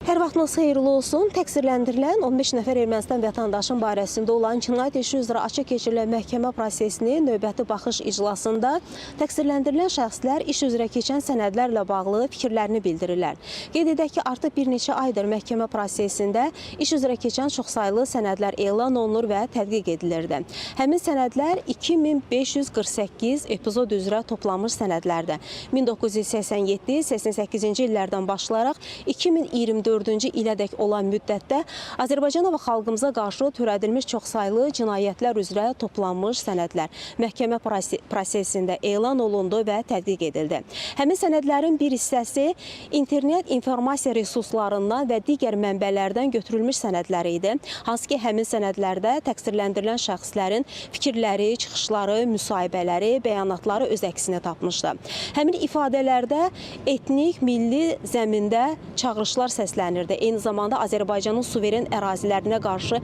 Hər vaxtınız xeyirli olsun. Təqsirləndirilən 15 nəfər Ermənistan vətəndaşın barəsində olan cinayət işi üzrə açıq keçirilən məhkəmə prosesinin növbəti baxış iclasında təqsirləndirilən şəxslər iş üzrə keçən sənədlərlə bağlı fikirlərini bildirirlər. Qeyd edək ki, artıq bir neçə aydır məhkəmə prosesində iş üzrə keçən çoxsaylı sənədlər elan olunur və tədqiq edilirdi. Həmin sənədlər 2548 epizod üzrə toplanmış sənədlərdir. 1987-88-ci illərdən başlayaraq 2024-cü ilədək olan müddətdə Azərbaycana və xalqımıza qarşı törədilmiş çoxsaylı cinayətlər üzrə toplanmış sənədlər məhkəmə prosesində elan olundu və tədqiq edildi. Həmin sənədlərin bir hissəsi internet informasiya resurslarından və digər mənbələrdən götürülmüş sənədlər idi. Hansı ki, həmin sənədlərdə təqsirləndirilən şəxslərin fikirləri, çıxışları, müsahibələri, bəyanatları öz əksini tapmışdı. Həmin ifadələrdə etnik, milli zəmində çağırışlar səslənirdi. Eyni zamanda Azərbaycanın suveren ərazilərinə qarşı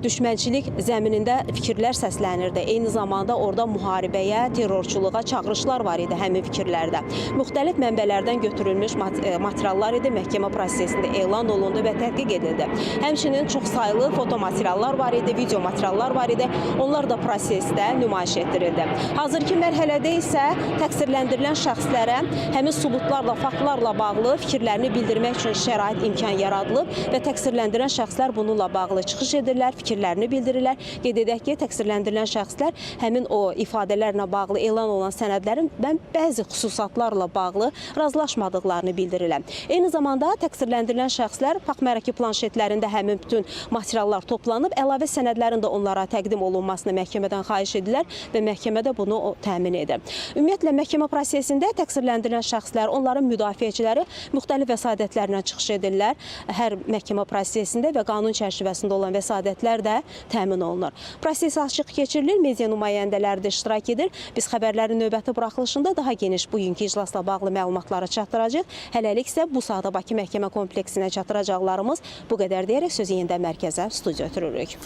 düşmənçilik zəminində fikirlər səslənirdi. Eyni zamanda orada müharibəyə, terrorçuluğa çağırışlar var idi həmin fikirlərdə. Müxtəlif mənbələrdən götürülmüş materiallar idi, məhkəmə prosesində elan olundu və tədqiq edildi. Həmçinin çoxsaylı fotomateriallar var idi, video materiallar var idi. Onlar da prosesdə nümayiş etdirildi. Hazırki mərhələdə isə təqsirləndirilən şəxslərə həmin sübutlarla, faktlarla bağlı fikirlərini bildirmək üçün şərait, imkan yaradılıb və təqsirləndirilən şəxslər bununla bağlı çıxış edirlər, fikirlərini bildirirlər. Qeyd edək ki, təqsirləndirilən şəxslər həmin o ifadələrlə bağlı elan olan sənədlərin bəzi xüsusatlarla bağlı razılaşmadıqlarını bildirirlər. Eyni zamanda təqsirləndirilən şəxslər baxmayaraq ki, planşetlərində həmin bütün materiallar toplanıb, əlavə sənədlərin də onlara təqdim olunmasını məhkəmədən xahiş edirlər və məhkəmə də bunu təmin edir. Ümumiyyətlə, məhkəmə prosesində təqsirləndirilən şəxslər, onların müdafiəçiləri müxtəlif vəsadətlərlə çıxış edirlər. Hər məhkəmə prosesində və qanun çərçivəsində olan vəsadətlər də təmin olunur. Proses açıq keçirilir, media nümayəndələri də iştirak edir. Biz xəbərlərin növbəti buraxılışında daha geniş bugünkü iclasla bağlı məlumatları çatdıracaq. Hələlik isə bu saata Bakı məhkəmə kompleksinə çatdıracaqlarımız bu qədər deyərək sözü yenidən mərkəzə, studiya ötürürük.